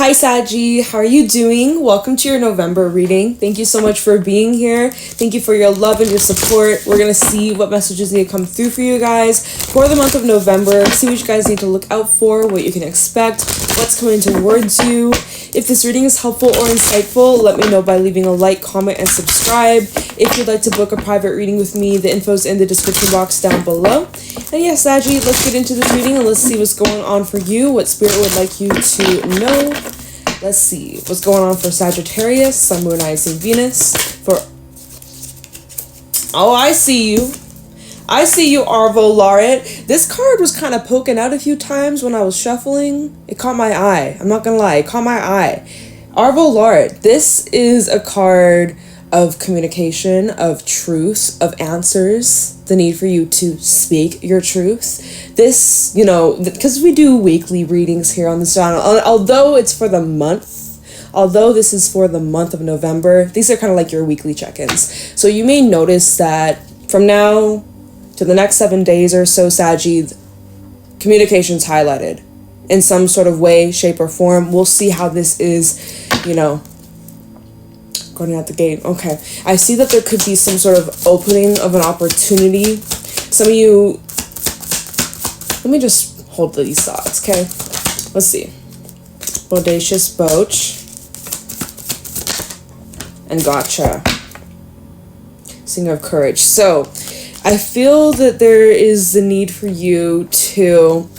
Hi Saggy, how are you doing? Welcome to your November reading. Thank you so much for being here. Thank you for your love and your support. We're going to see what messages need to come through for you guys for the month of November. See what you guys need to look out for, what you can expect, what's coming towards you. If this reading is helpful or insightful, let me know by leaving a like, comment, and subscribe. If you'd like to book a private reading with me, the info's in the description box down below. And yeah, Saggy, let's get into this reading and let's see what's going on for you, what Spirit would like you to know. Let's see what's going on for Sagittarius, Sun, Moon, Rising, Venus. I see you. I see you, Arvo Lauret. This card was kind of poking out a few times when I was shuffling. It caught my eye. I'm not gonna lie, it caught my eye. Arvo Lauret, this is a card of communication, of truth, of answers, the need for you to speak your truth. This, because we do weekly readings here on this channel, although it's for the month, although this is for the month of November, these are kind of like your weekly check-ins. So you may notice that from now to the next 7 days or so, Saggy, communication's highlighted in some sort of way, shape, or form. We'll see how this is, going out the gate. Okay. I see that there could be some sort of opening of an opportunity. Some of you, let me just hold these thoughts, okay? Let's see. Bodacious Boach. And Gotcha. Singer of Courage. So, I feel that there is the need for you to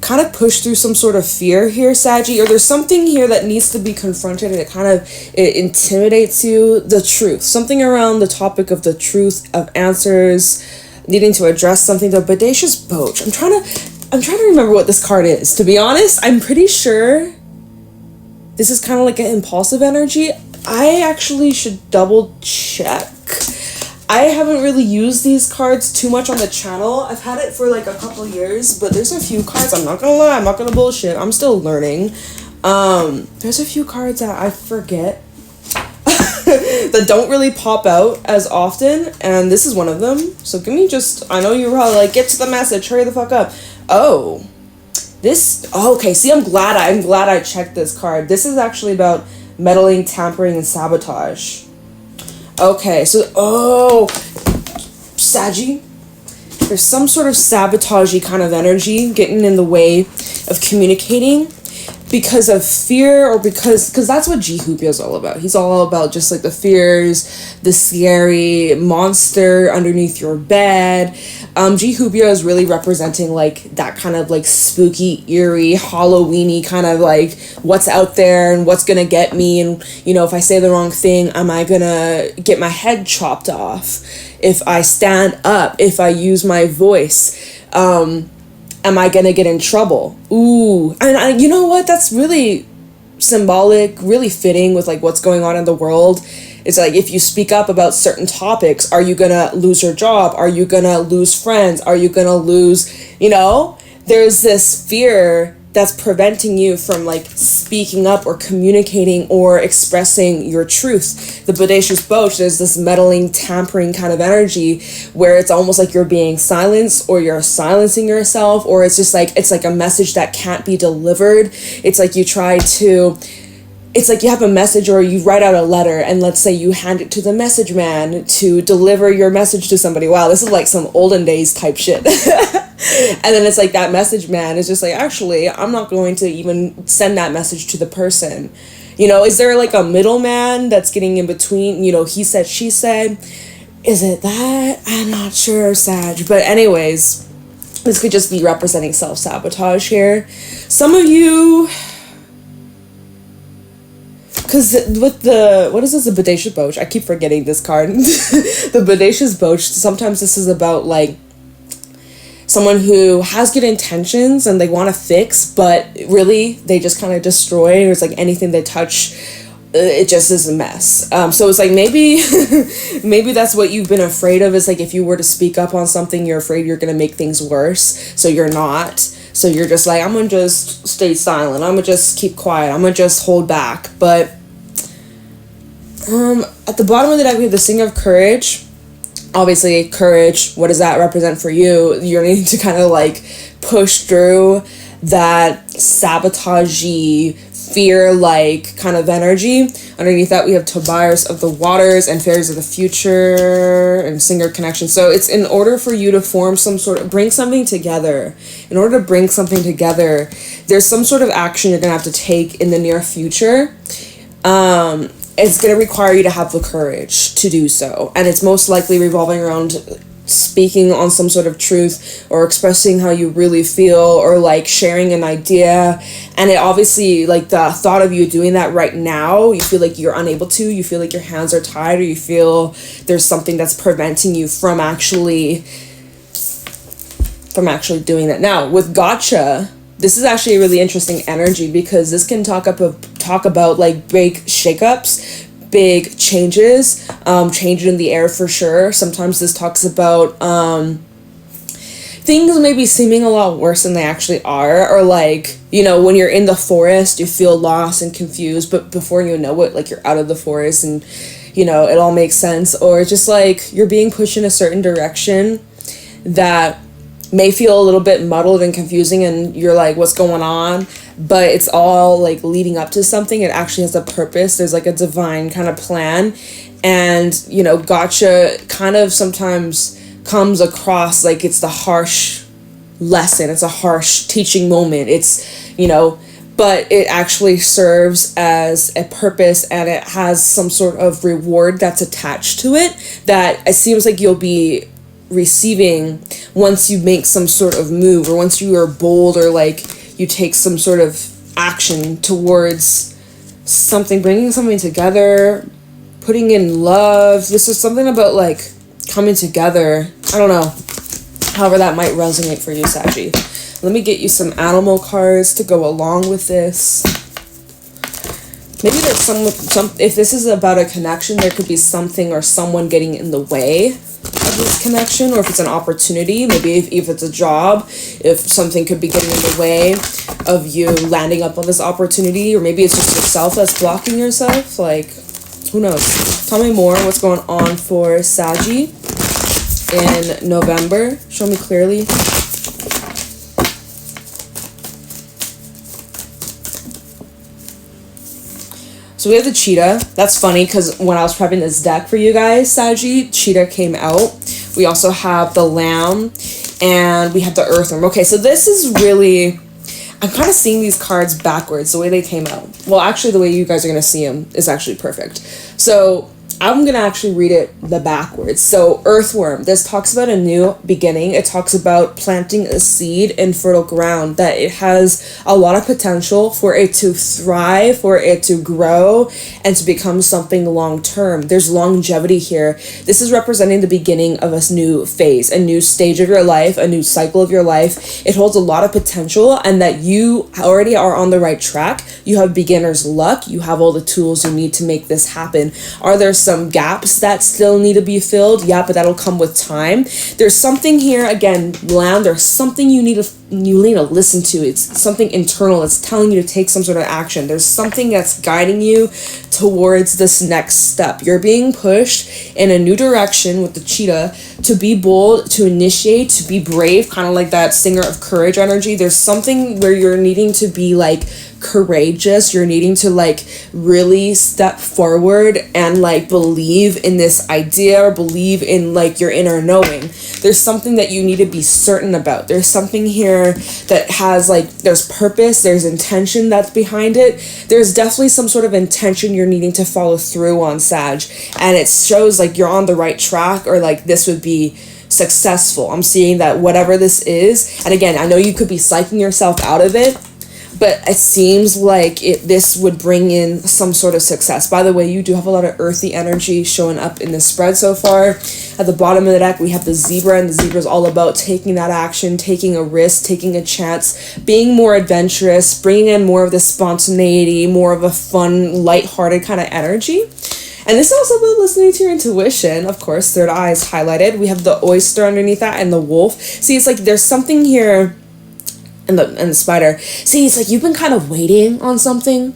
kind of push through some sort of fear here, Saggy, or there's something here that needs to be confronted and it intimidates you. The truth, something around the topic of the truth, of answers, needing to address something. The Bodacious Boach. I'm trying to remember what this card is. To be honest, I'm pretty sure this is kind of like an impulsive energy. I actually should double check. I haven't really used these cards too much on the channel. I've had it for like a couple years, but there's a few cards, I'm not gonna lie, I'm not gonna bullshit, I'm still learning. There's a few cards that I forget that don't really pop out as often, and this is one of them. So give me I know you're probably like, get to the message, hurry the fuck up. Okay, see, I'm glad I checked this card. This is actually about meddling, tampering, and sabotage. Okay, so, Saggy, there's some sort of sabotage-y kind of energy getting in the way of communicating because of fear, or because that's what G-Hoopia is all about. He's all about just like the fears, the scary monster underneath your bed. G-Hoopia is really representing like that kind of like spooky, eerie, Halloween-y kind of like what's out there and what's gonna get me, and if I say the wrong thing, am I gonna get my head chopped off? If I stand up, if I use my voice, am I gonna get in trouble? Ooh, and you know what? That's really symbolic, really fitting with like what's going on in the world. It's like, if you speak up about certain topics, are you gonna lose your job? Are you gonna lose friends? Are you gonna lose, there's this fear that's preventing you from like speaking up or communicating or expressing your truth. The Bodacious Boach, there's this meddling, tampering kind of energy where it's almost like you're being silenced, or you're silencing yourself, or it's just like, it's like a message that can't be delivered. It's like it's like you have a message, or you write out a letter, and let's say you hand it to the message man to deliver your message to somebody. Wow, this is like some olden days type shit. And then it's like that message man is just like, actually, I'm not going to even send that message to the person. Is there like a middleman that's getting in between? He said, she said. Is it that? I'm not sure, Sag. But anyways, this could just be representing self-sabotage here. Some of you, because with what is this, the Bodacious Boach? I keep forgetting this card. The Bodacious Boach, sometimes this is about like someone who has good intentions and they want to fix, but really they just kind of destroy. It's like anything they touch, it just is a mess. So it's like maybe that's what you've been afraid of, is like if you were to speak up on something, you're afraid you're going to make things worse. So you're not. So you're just like, I'm going to just stay silent. I'm going to just keep quiet. I'm going to just hold back. But at the bottom of the deck, we have the Singer of Courage. Obviously, courage, what does that represent for you? You're needing to kind of like push through that sabotagey, fear-like kind of energy. Underneath that, we have Tobias of the Waters and Fairies of the Future and Singer Connection. So it's in order for you to form some sort of, bring something together. In order to bring something together, there's some sort of action you're going to have to take in the near future. It's going to require you to have the courage to do so. And it's most likely revolving around speaking on some sort of truth or expressing how you really feel or like sharing an idea. And it obviously, like, the thought of you doing that right now, you feel like you're unable to, you feel like your hands are tied, or you feel there's something that's preventing you from actually doing that. Now with gotcha, this is actually a really interesting energy, because this can talk about like big shakeups, big changes, change in the air for sure. Sometimes this talks about things maybe seeming a lot worse than they actually are, or like, you know, when you're in the forest, you feel lost and confused, but before you know it, like, you're out of the forest and, you know, it all makes sense. Or just like you're being pushed in a certain direction that may feel a little bit muddled and confusing, and you're like, what's going on? But it's all like leading up to something. It actually has a purpose. There's like a divine kind of plan. And, you know, gotcha kind of sometimes comes across like it's the harsh lesson. It's a harsh teaching moment. It's, you know, but it actually serves as a purpose, and it has some sort of reward that's attached to it that it seems like you'll be receiving once you make some sort of move, or once you are bold, or like you take some sort of action towards something, bringing something together, putting in love. This is something about like coming together. I don't know, however that might resonate for you, Saggy. Let me get you some animal cards to go along with this. Maybe there's some if this is about a connection, there could be something or someone getting in the way of this connection, or if it's an opportunity, maybe if it's a job, if something could be getting in the way of you landing up on this opportunity, or maybe it's just yourself that's blocking yourself. Like, who knows? Tell me more. What's going on for Saggy in November? Show me clearly. So we have the cheetah. That's funny because when I was prepping this deck for you guys, Saggy, cheetah came out. We also have the lamb, and we have the earthworm. Okay, so this is really, I'm kind of seeing these cards backwards, the way they came out. Well, actually, the way you guys are going to see them is actually perfect. So I'm going to actually read it the backwards. So earthworm, this talks about a new beginning. It talks about planting a seed in fertile ground, that it has a lot of potential for it to thrive, for it to grow, and to become something long term. There's longevity here. This is representing the beginning of a new phase, a new stage of your life, a new cycle of your life. It holds a lot of potential, and that you already are on the right track. You have beginner's luck. You have all the tools you need to make this happen. Are there some gaps that still need to be filled? Yeah, but that'll come with time. There's something here, again, lamb, there's something you need to listen to. It's something internal. It's telling you to take some sort of action. There's something that's guiding you towards this next step. You're being pushed in a new direction with the cheetah to be bold, to initiate, to be brave, kind of like that singer of courage energy. There's something where you're needing to be like courageous. You're needing to like really step forward and like believe in this idea, or believe in like your inner knowing. There's something that you need to be certain about. There's something here that has like, there's purpose, there's intention that's behind it. There's definitely some sort of intention you're needing to follow through on, Sag, and it shows like you're on the right track, or like this would be successful. I'm seeing that whatever this is, and again, I know you could be psyching yourself out of it, but it seems like this would bring in some sort of success. By the way, you do have a lot of earthy energy showing up in this spread so far. At the bottom of the deck, we have the zebra, and the zebra is all about taking that action, taking a risk, taking a chance, being more adventurous, bringing in more of the spontaneity, more of a fun, lighthearted kind of energy. And this is also about listening to your intuition. Of course, third eye is highlighted. We have the oyster underneath that, and the wolf. See, it's like there's something here. And the spider. See, it's like you've been kind of waiting on something.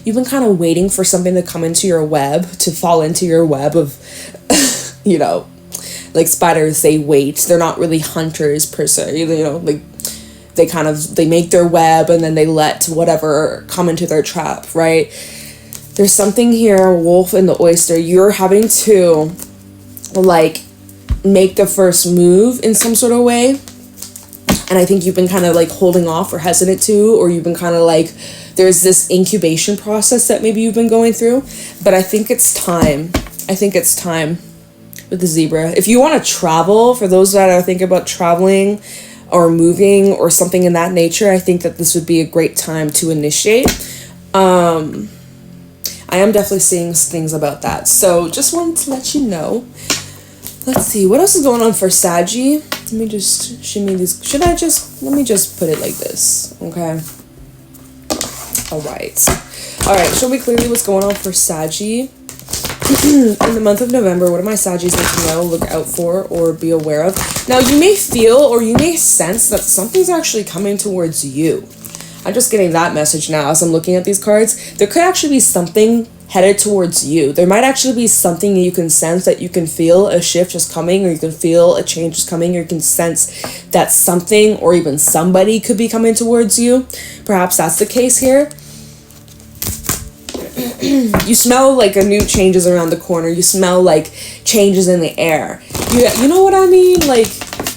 You've been kind of waiting for something to come into your web, to fall into your web of, you know, like spiders, they wait. They're not really hunters per se, you know, like they make their web and then they let whatever come into their trap, right? There's something here, wolf in the oyster. You're having to like make the first move in some sort of way. And I think you've been kind of like holding off or hesitant to, or you've been kind of like, there's this incubation process that maybe you've been going through. But I think it's time. I think it's time with the zebra. If you want to travel, for those that are thinking about traveling or moving or something in that nature, I think that this would be a great time to initiate. I am definitely seeing things about that. So just wanted to let you know. Let's see, what else is going on for Saggy? Let me just shimmy these. Let me just put it like this, okay? All right, show me clearly what's going on for Saggy. In the month of November, what do my Saggies need to know, look out for, or be aware of? Now, you may feel or you may sense that something's actually coming towards you. I'm just getting that message now as I'm looking at these cards. There could actually be something headed towards you. There might actually be something you can sense, that you can feel a shift is coming, or you can feel a change is coming, or you can sense that something or even somebody could be coming towards you. Perhaps that's the case here. You smell like a new changes around the corner. You smell like changes in the air. You know what I mean? Like,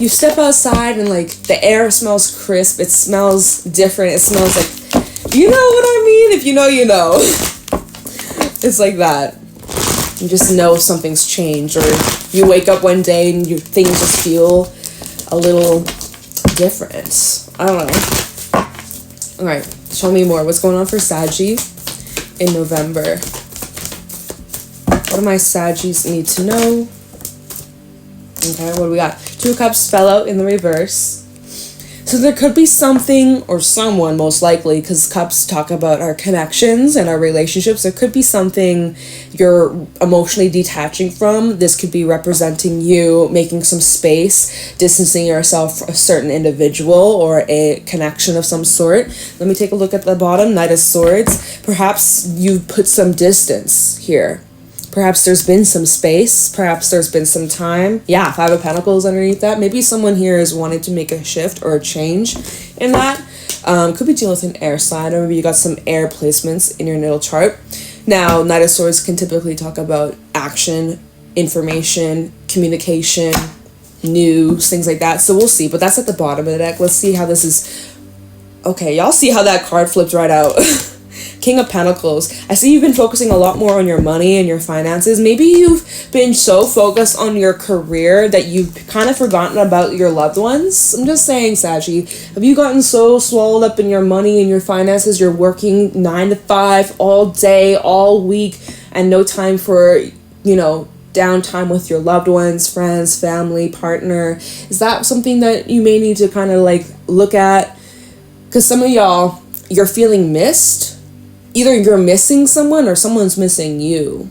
you step outside and like the air smells crisp. It smells different. It smells like, you know what I mean? If you know, you know. It's like that. You just know something's changed, or you wake up one day and things just feel a little different. I don't know. All right, show me more. What's going on for Saggy in November? What do my Saggies need to know? Okay, what do we got? Two of Cups fell out in the reverse. So there could be something or someone, most likely, because Cups talk about our connections and our relationships. There could be something you're emotionally detaching from. This could be representing you making some space, distancing yourself from a certain individual or a connection of some sort. Let me take a look at the bottom. Knight of Swords. Perhaps you put some distance here. Perhaps there's been some space. Perhaps there's been some time. Yeah, Five of Pentacles underneath that. Maybe someone here is wanting to make a shift or a change in that. Could be dealing with an air sign, or maybe you got some air placements in your natal chart. Now, Knight of Swords can typically talk about action, information, communication, news, things like that. So we'll see. But that's at the bottom of the deck. Let's see how this is. Okay, y'all see how that card flipped right out. King of Pentacles. I see you've been focusing a lot more on your money and your finances. Maybe you've been so focused on your career that you've kind of forgotten about your loved ones. I'm just saying, Saggy. Have you gotten so swallowed up in your money and your finances? You're working 9 to 5 all day, all week, and no time for, you know, downtime with your loved ones, friends, family, partner. Is that something that you may need to kind of like look at? Because some of y'all, you're feeling missed. Either you're missing someone or someone's missing you.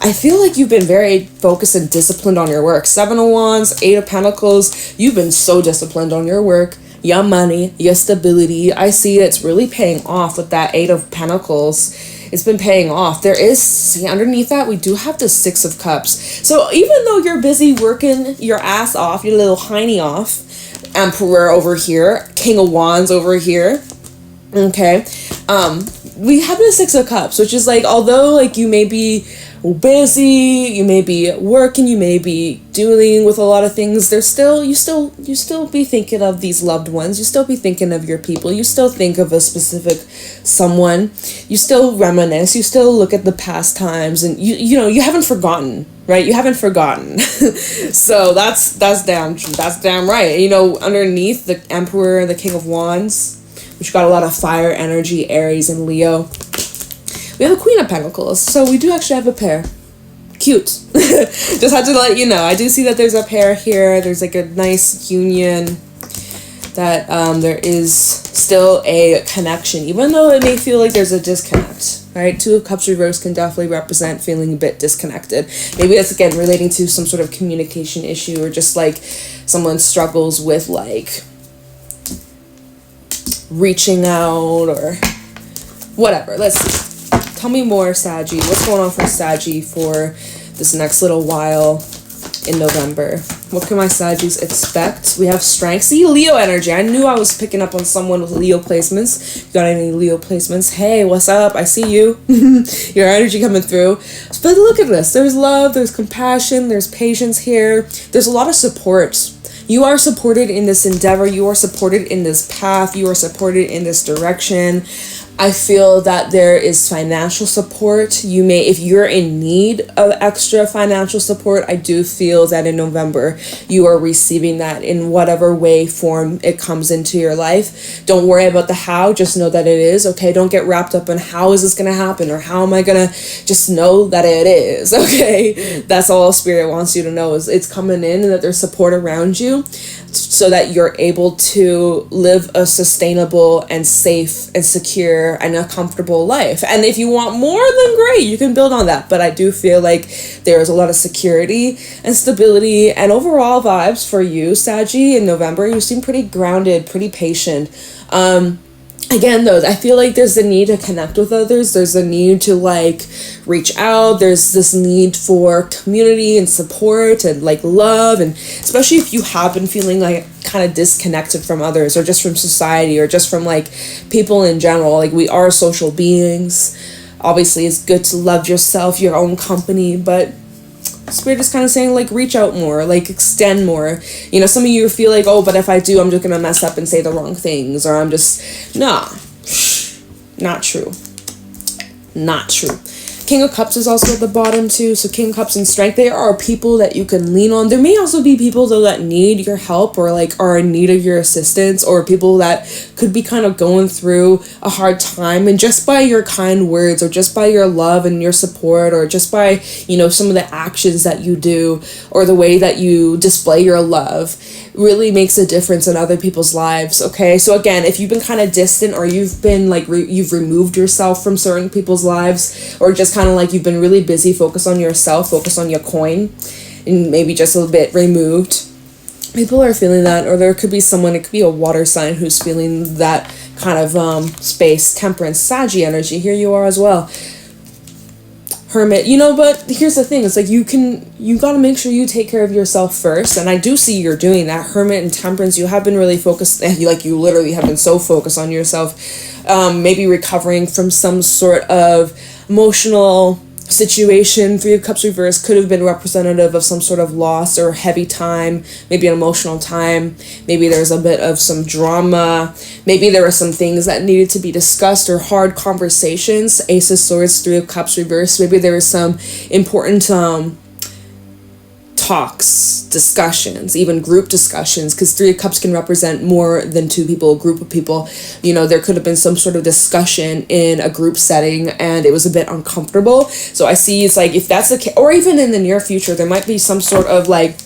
I feel like you've been very focused and disciplined on your work. 7 of Wands, 8 of Pentacles. You've been so disciplined on your work, your money, your stability. I see it's really paying off with that 8 of Pentacles. It's been paying off. There is, see, underneath that, we do have the 6 of Cups. So even though you're busy working your ass off, your little hiney off, Emperor over here, King of Wands over here, okay, we have the 6 of Cups, which is like, although like you may be busy, you may be working, you may be dealing with a lot of things, there's still, you still be thinking of these loved ones, you still be thinking of your people, you still think of a specific someone, you still reminisce, you still look at the past times, and you know, you haven't forgotten, right? You haven't forgotten. So that's damn right. You know, underneath the Emperor, the King of Wands, which got a lot of fire energy, Aries and Leo, we have a Queen of Pentacles. So we do actually have a pair. Cute. Just had to let you know. I do see that there's a pair here. There's like a nice union, that there is still a connection, even though it may feel like there's a disconnect, right? 2 of Cups reverse can definitely represent feeling a bit disconnected. Maybe that's, again, relating to some sort of communication issue, or just like someone struggles with like reaching out or whatever. Let's see. Tell me more, Saggy. What's going on for Saggy for this next little while? in November. What can my Saggies expect? We have strength. See, Leo energy. I knew I was picking up on someone with Leo placements. Got any Leo placements? Hey, what's up? I see you. Your energy coming through. But look at this. There's love. There's compassion. There's patience here. There's a lot of support. You are supported in this endeavor. You are supported in this path. You are supported in this direction. I feel that there is financial support. You may, if you're in need of extra financial support, I do feel that in November you are receiving that in whatever way, form it comes into your life. Don't worry about the how, just know that it is, okay? Don't get wrapped up in how is this going to happen or how am I going to, just know that it is, okay? That's all Spirit wants you to know, is it's coming in and that there's support around you, so that you're able to live a sustainable and safe and secure and a comfortable life. And if you want more, then great, you can build on that. But I do feel like there is a lot of security and stability and overall vibes for you, Saggy, in November. You seem pretty grounded, pretty patient. Again, though, I feel like there's a need to connect with others. There's a need to, like, reach out. There's this need for community and support and, like, love. And especially if you have been feeling, like, kind of disconnected from others or just from society or just from, like, people in general. Like, we are social beings. Obviously, it's good to love yourself, your own company, but Spirit is kind of saying, like, reach out more, like, extend more. You know, some of you feel like, oh, but if I do, I'm just gonna mess up and say the wrong things, or I'm just, nah, not true. Not true. King of Cups is also at the bottom too. So King of Cups and strength, there are people that you can lean on. There may also be people though that need your help or like are in need of your assistance, or people that could be kind of going through a hard time, and just by your kind words or just by your love and your support, or just by, you know, some of the actions that you do or the way that you display your love really makes a difference in other people's lives. Okay, so again, if you've been kind of distant, or you've been like you've removed yourself from certain people's lives, or just kind of like you've been really busy, focus on yourself, focus on your coin, and maybe just a little bit removed, people are feeling that. Or there could be someone, it could be a water sign, who's feeling that kind of space. Temperance, Saggy energy, here you are as well. Hermit, you know, but here's the thing, it's like you gotta make sure you take care of yourself first, and I do see you're doing that. Hermit and Temperance, you have been really focused, you literally have been so focused on yourself, maybe recovering from some sort of emotional situation. Three of Cups reverse could have been representative of some sort of loss or heavy time, maybe an emotional time, maybe there's a bit of some drama, maybe there were some things that needed to be discussed or hard conversations. Ace of Swords, Three of Cups reverse, maybe there was some important talks, discussions, even group discussions, because Three of Cups can represent more than two people, a group of people. You know, there could have been some sort of discussion in a group setting and it was a bit uncomfortable. So I see it's like, if that's the case, or even in the near future, there might be some sort of like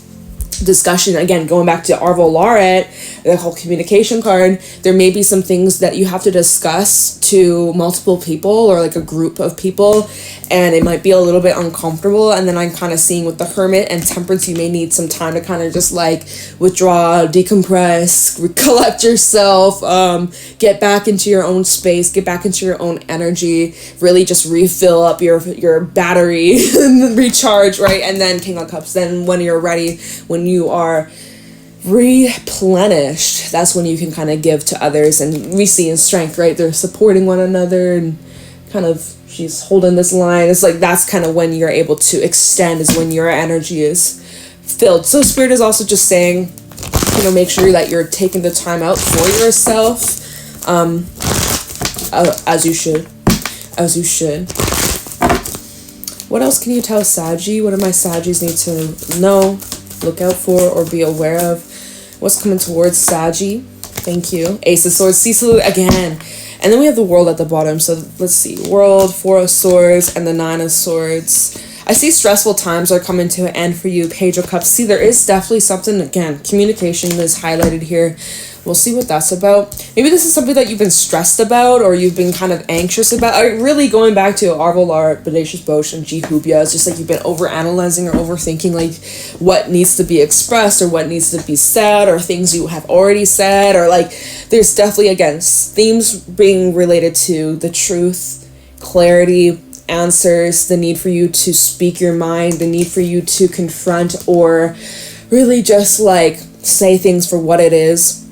discussion, again going back to Arvo Lauret, the whole communication card, there may be some things that you have to discuss to multiple people or like a group of people, and it might be a little bit uncomfortable. And then I'm kind of seeing with the Hermit and Temperance, you may need some time to kind of just like withdraw, decompress, collect yourself, get back into your own space, get back into your own energy, really just refill up your battery and recharge, right? And then King of Cups, then when you're ready, when you are replenished, that's when you can kind of give to others. And we see in strength, right, they're supporting one another and kind of she's holding this line. It's like that's kind of when you're able to extend, is when your energy is filled. So Spirit is also just saying, you know, make sure that you're taking the time out for yourself, as you should. What else can you tell Saggy? What do my Saggies need to know, look out for, or be aware of? What's coming towards Saggy? Thank you. Ace of Swords, Cecil again. And then we have the World at the bottom. So let's see. World, Four of Swords, and the Nine of Swords. I see stressful times are coming to an end for you. Page of Cups. See, there is definitely something, again, communication is highlighted here. We'll see what that's about. Maybe this is something that you've been stressed about, or you've been kind of anxious about. Or really going back to Arvo Lauret, Bodacious Bosch, and G. Hubia, it's just like you've been overanalyzing or overthinking like what needs to be expressed or what needs to be said, or things you have already said, or like there's definitely, again, themes being related to the truth, clarity, answers, the need for you to speak your mind, the need for you to confront or really just like say things for what it is.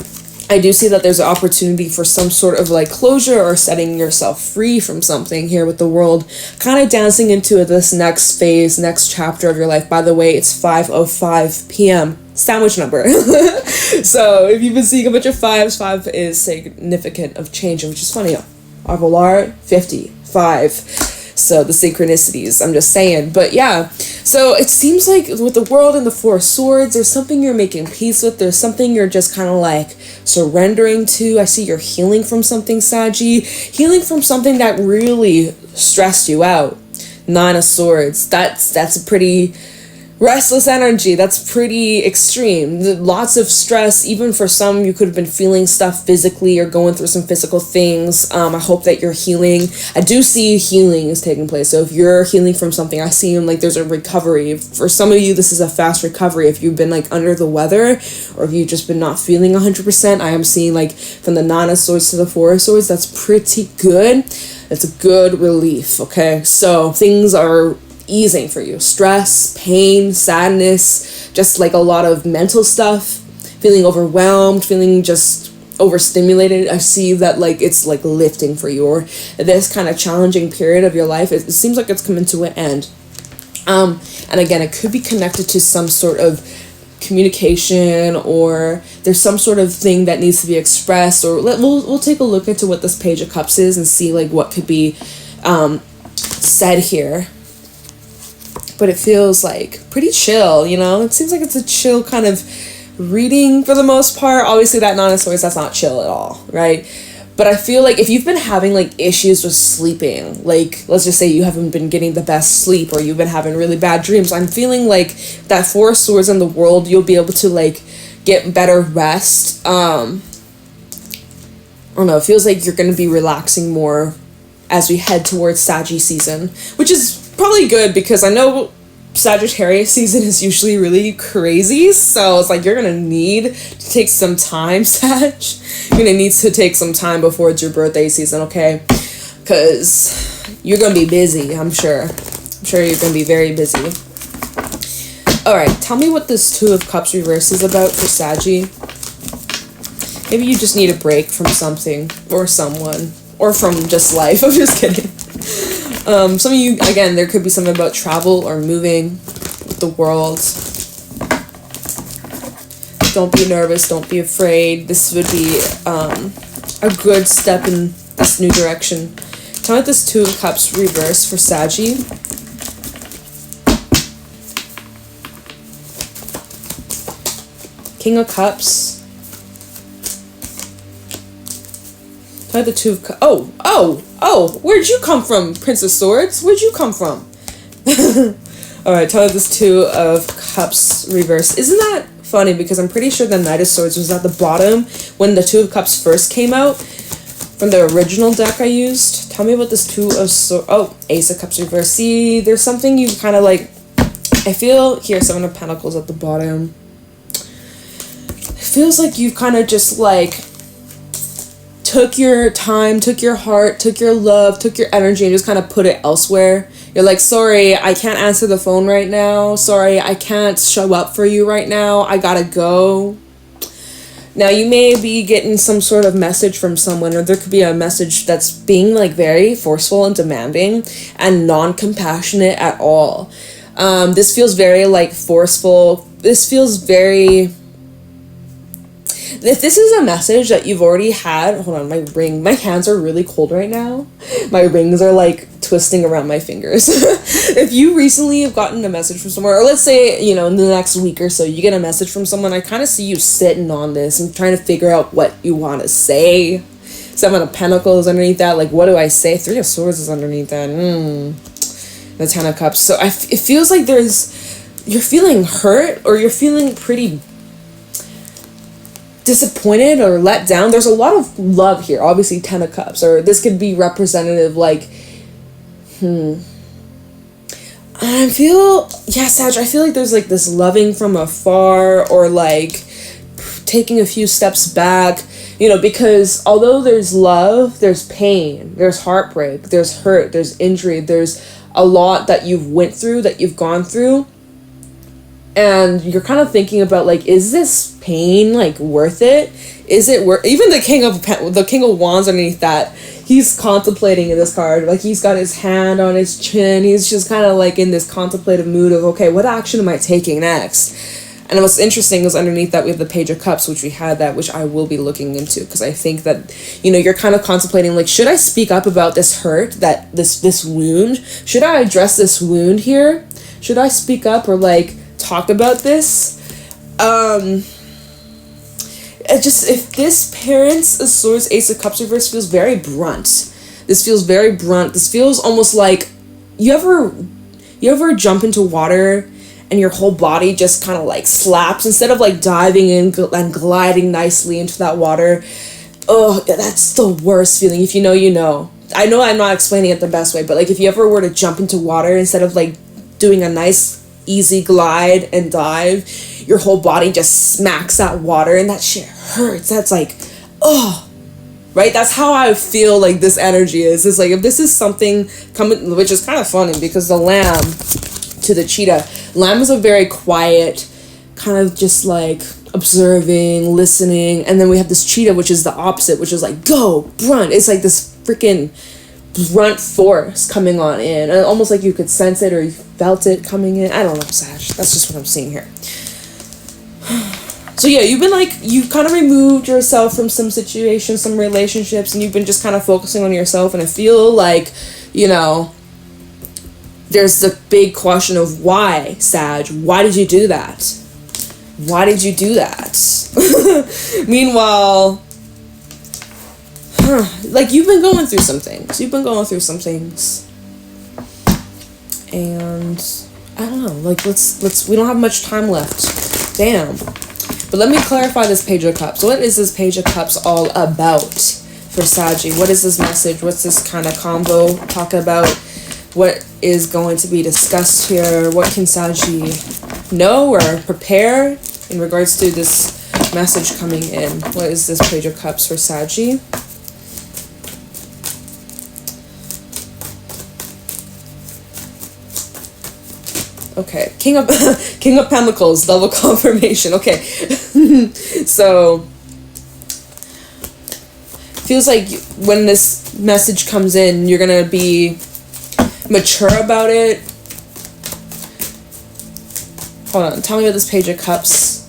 I do see that there's an opportunity for some sort of like closure or setting yourself free from something here with the world kind of dancing into this next phase, next chapter of your life. By the way, it's 5:05 p.m. sandwich number. So if you've been seeing a bunch of fives, 5 is significant of change, which is funny. Arvelard, 55. So the synchronicities, I'm just saying. But yeah, so it seems like with the world and the 4 swords, there's something you're making peace with. There's something you're just kind of like surrendering to. I see you're healing from something, Saggy. Healing from something that really stressed you out. 9 of Swords. That's a pretty restless energy. That's pretty extreme. Lots of stress. Even for some, you could have been feeling stuff physically or going through some physical things. I hope that you're healing. I do see healing is taking place. So if you're healing from something, I see like there's a recovery. For some of you, this is a fast recovery. If you've been like under the weather or if you've just been not feeling 100%, I am seeing like from the 9 of Swords to the 4 of Swords. That's pretty good. It's a good relief. Okay, so things are easing for you. Stress, pain, sadness, just like a lot of mental stuff, feeling overwhelmed, feeling just overstimulated. I see that like it's like lifting for you, or this kind of challenging period of your life, it seems like it's coming to an end. And again, it could be connected to some sort of communication, or there's some sort of thing that needs to be expressed, or we'll take a look into what this Page of Cups is and see like what could be said here. But it feels like pretty chill, you know? It seems like it's a chill kind of reading for the most part. Obviously, that 9 of Swords, that's not chill at all, right? But I feel like if you've been having, like, issues with sleeping, like, let's just say you haven't been getting the best sleep or you've been having really bad dreams, I'm feeling like that 4 of Swords in the world, you'll be able to, like, get better rest. I don't know, it feels like you're going to be relaxing more as we head towards Saggy season, which is probably good because I know Sagittarius season is usually really crazy, so it's like you're gonna need to take some time, Sag. You're gonna need to take some time before it's your birthday season, okay? Because you're gonna be busy, I'm sure. I'm sure you're gonna be very busy. Alright, tell me what this 2 of Cups reverse is about for Saggy. Maybe you just need a break from something or someone, or from just life. I'm just kidding. Some of you, again, there could be something about travel or moving with the world. Don't be nervous. Don't be afraid. This would be a good step in this new direction. Tell me what this 2 of Cups reverse for Saggy. King of Cups. Tell me the 2 of Cups. Oh, where'd you come from, Prince of Swords? Where'd you come from? Alright, tell me this 2 of Cups reverse. Isn't that funny? Because I'm pretty sure the Knight of Swords was at the bottom when the 2 of Cups first came out from the original deck I used. Tell me about this 2 of Swords. Oh, Ace of Cups reverse. See, there's something you kind of like, I feel here, 7 of Pentacles at the bottom. It feels like you kind of just like took your time, took your heart, took your love, took your energy, and just kind of put it elsewhere. You're like, sorry, I can't answer the phone right now. Sorry, I can't show up for you right now. I gotta go. Now, you may be getting some sort of message from someone, or there could be a message that's being like very forceful and demanding and non-compassionate at all. This feels very like forceful. This feels very... If this is a message that you've already had, hold on, my hands are really cold right now. My rings are like twisting around my fingers. If you recently have gotten a message from somewhere, or let's say, you know, in the next week or so, you get a message from someone, I kind of see you sitting on this and trying to figure out what you want to say. 7 of Pentacles underneath that, like, what do I say? 3 of Swords is underneath that. The 10 of Cups. So it feels like you're feeling hurt, or you're feeling pretty disappointed or let down. There's a lot of love here, obviously 10 of Cups, or this could be representative like I feel, yeah, Sag, I feel like there's like this loving from afar, or like taking a few steps back, you know, because although there's love, there's pain, there's heartbreak, there's hurt, there's injury, there's a lot that you've went through, that you've gone through. And you're kind of thinking about, like, is this pain, like, worth it? Is it worth... Even the King of Wands underneath that, he's contemplating in this card. Like, he's got his hand on his chin. He's just kind of, like, in this contemplative mood of, okay, what action am I taking next? And what's interesting is underneath that we have the Page of Cups, which we had that, which I will be looking into. Because I think that, you know, you're kind of contemplating, like, should I speak up about this hurt, that this wound? Should I address this wound here? Should I speak up or, like... talk about this? If this Parents of Swords, Ace of Cups reverse feels very brunt. This feels very brunt. This feels almost like you ever jump into water and your whole body just kind of like slaps instead of like diving in and gliding nicely into that water. Oh, that's the worst feeling. If you know, you know. I know I'm not explaining it the best way, but like if you ever were to jump into water instead of like doing a nice easy glide and dive, your whole body just smacks that water and that shit hurts. That's like, oh, right? That's how I feel like this energy is. It's like, if this is something coming, which is kind of funny because the lamb to the cheetah, lamb is a very quiet, kind of just like observing, listening, and then we have this cheetah, which is the opposite, which is like, go, brunt. It's like this freaking brunt force coming on in, and almost like you could sense it or you felt it coming in. I don't know, Sag. That's just what I'm seeing here. So yeah, you've kind of removed yourself from some situations, some relationships, and you've been just kind of focusing on yourself, and I feel like, you know, there's the big question of why, Sag? Why did you do that? Why did you do that? Meanwhile, like you've been going through some things. And I don't know, like let's we don't have much time left. Damn. But let me clarify this Page of Cups. What is this Page of Cups all about for Saggy? What is this message? What's this kind of convo talk about? What is going to be discussed here? What can Saggy know or prepare in regards to this message coming in? What is this Page of Cups for Saggy? Okay, King of Pentacles, double confirmation. Okay, so feels like when this message comes in, you're gonna be mature about it. Hold on, tell me about this Page of Cups.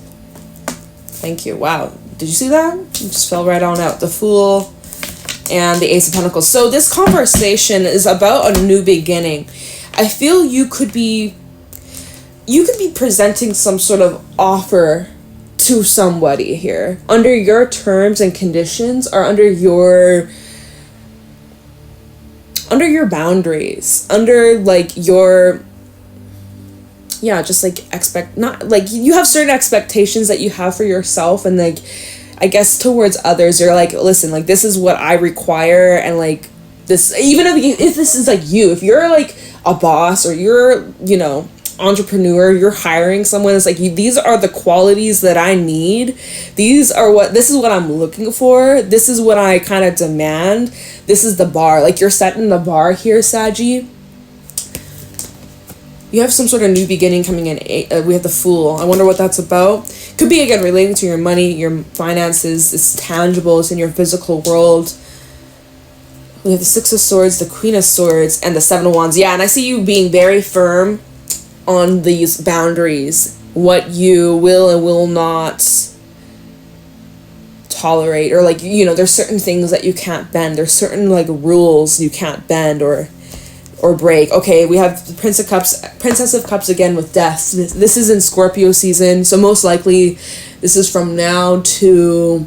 Thank you. Wow, did you see that? It just fell right on out. The Fool and the Ace of Pentacles. So this conversation is about a new beginning. I feel you could be presenting some sort of offer to somebody here under your terms and conditions, or under your boundaries, under like your, yeah, just like not like you have certain expectations that you have for yourself, and like I guess towards others you're like, listen, like this is what I require, and like this, even if this is like you, if you're like a boss or you're, you know, entrepreneur, you're hiring someone, it's like these are the qualities that I need, this is what I'm looking for, this is what I kind of demand, this is the bar, like you're setting the bar here, Saggy. You have some sort of new beginning coming in. We have the Fool. I wonder what that's about. Could be again relating to your money, your finances. It's tangible, it's in your physical world. We have the Six of Swords, the Queen of Swords, and the Seven of Wands. Yeah, and I see you being very firm on these boundaries, what you will and will not tolerate, or like, you know, there's certain things that you can't bend, there's certain like rules you can't bend or break. Okay, we have the Princess of Cups again with Death. This is in Scorpio season, so most likely this is from now to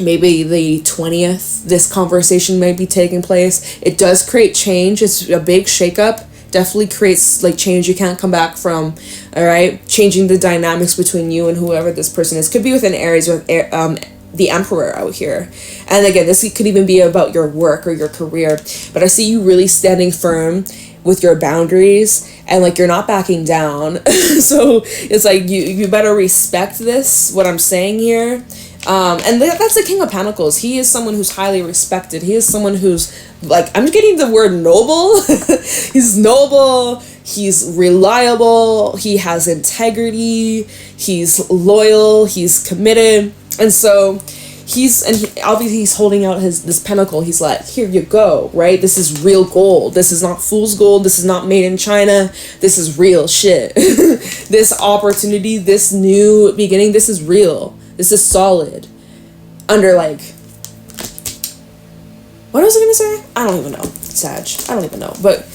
maybe the 20th. This conversation may be taking place. It does create change. It's a big shakeup. Definitely creates like change you can't come back from. All right, changing the dynamics between you and whoever this person is. Could be within Aries with the Emperor out here, and again, this could even be about your work or your career. But I see you really standing firm with your boundaries, and like you're not backing down. So it's like you better respect this, what I'm saying here. And that's the King of Pentacles. He is someone who's highly respected. He is someone who's like, I'm getting the word noble. He's noble. He's reliable. He has integrity. He's loyal. He's committed. And so obviously he's holding out this pentacle. He's like, here you go, right? This is real gold. This is not fool's gold. This is not made in China. This is real shit. This opportunity, this new beginning, this is real. This is solid. Under like, what was I gonna say? I don't even know, Sag. I don't even know. But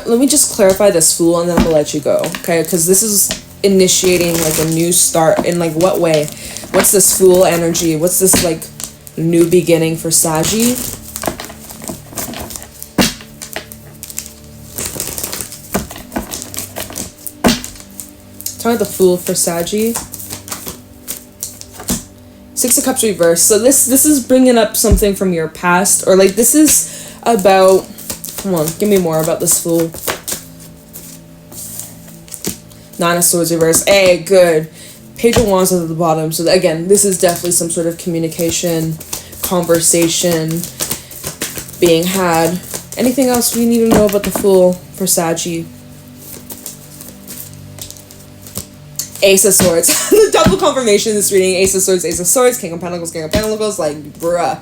let me just clarify this Fool, and then I'm gonna let you go, okay? Because this is initiating like a new start. In like what way? What's this Fool energy? What's this like new beginning for Saggy? Talk about the Fool for Saggy. Six of Cups reverse. So this is bringing up something from your past, or like this is about, come on, give me more about this Fool. Nine of Swords reverse. Hey, good. Page of Wands is at the bottom. So again, this is definitely some sort of communication, conversation being had. Anything else we need to know about the Fool for Saggy? Ace of Swords. The double confirmation in this reading. Ace of Swords, King of Pentacles, like, bruh.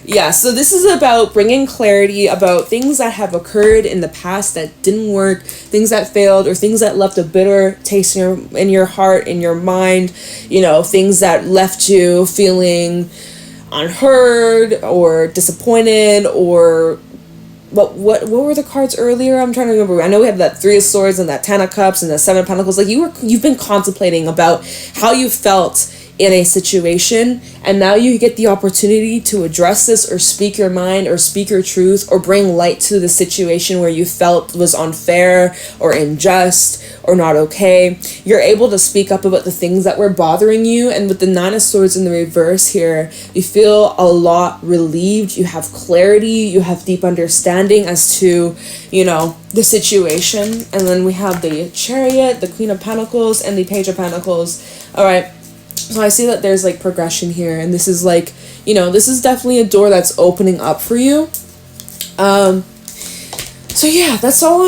Yeah, so this is about bringing clarity about things that have occurred in the past that didn't work, things that failed, or things that left a bitter taste in your heart, in your mind, you know, things that left you feeling unheard or disappointed, or what were the cards earlier? I'm trying to remember. I know we have that Three of Swords and that Ten of Cups and the Seven of Pentacles. Like you've been contemplating about how you felt in a situation, and now you get the opportunity to address this or speak your mind or speak your truth or bring light to the situation where you felt was unfair or unjust or not okay. You're able to speak up about the things that were bothering you, and with the Nine of Swords in the reverse here, you feel a lot relieved. You have clarity, you have deep understanding as to, you know, the situation. And then we have the Chariot, the Queen of Pentacles, and the Page of Pentacles. All right. So I see that there's like progression here, and this is like, you know, this is definitely a door that's opening up for you. So yeah, that's all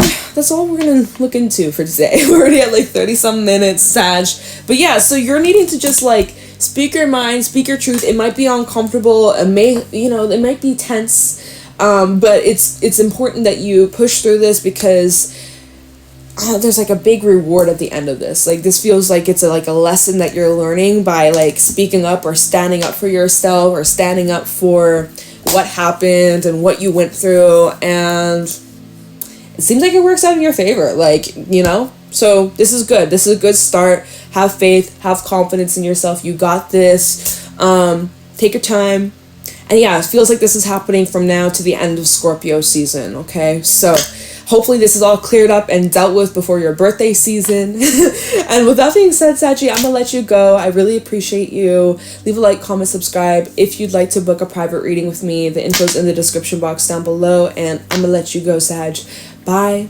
we're gonna look into for today. We're already at like 30 some minutes, Sag. But yeah, so you're needing to just like speak your mind, speak your truth. It might be uncomfortable, it might be tense, but it's important that you push through this, because there's like a big reward at the end of this. Like this feels like it's a lesson that you're learning by like speaking up or standing up for yourself or standing up for what happened and what you went through, and it seems like it works out in your favor, like, you know. So this is good. This is a good start. Have faith, have confidence in yourself. You got this. Take your time. And yeah, it feels like this is happening from now to the end of Scorpio season, okay? So hopefully this is all cleared up and dealt with before your birthday season. And with that being said, Sachi, I'm going to let you go. I really appreciate you. Leave a like, comment, subscribe. If you'd like to book a private reading with me, the info's in the description box down below. And I'm going to let you go, Sag. Bye.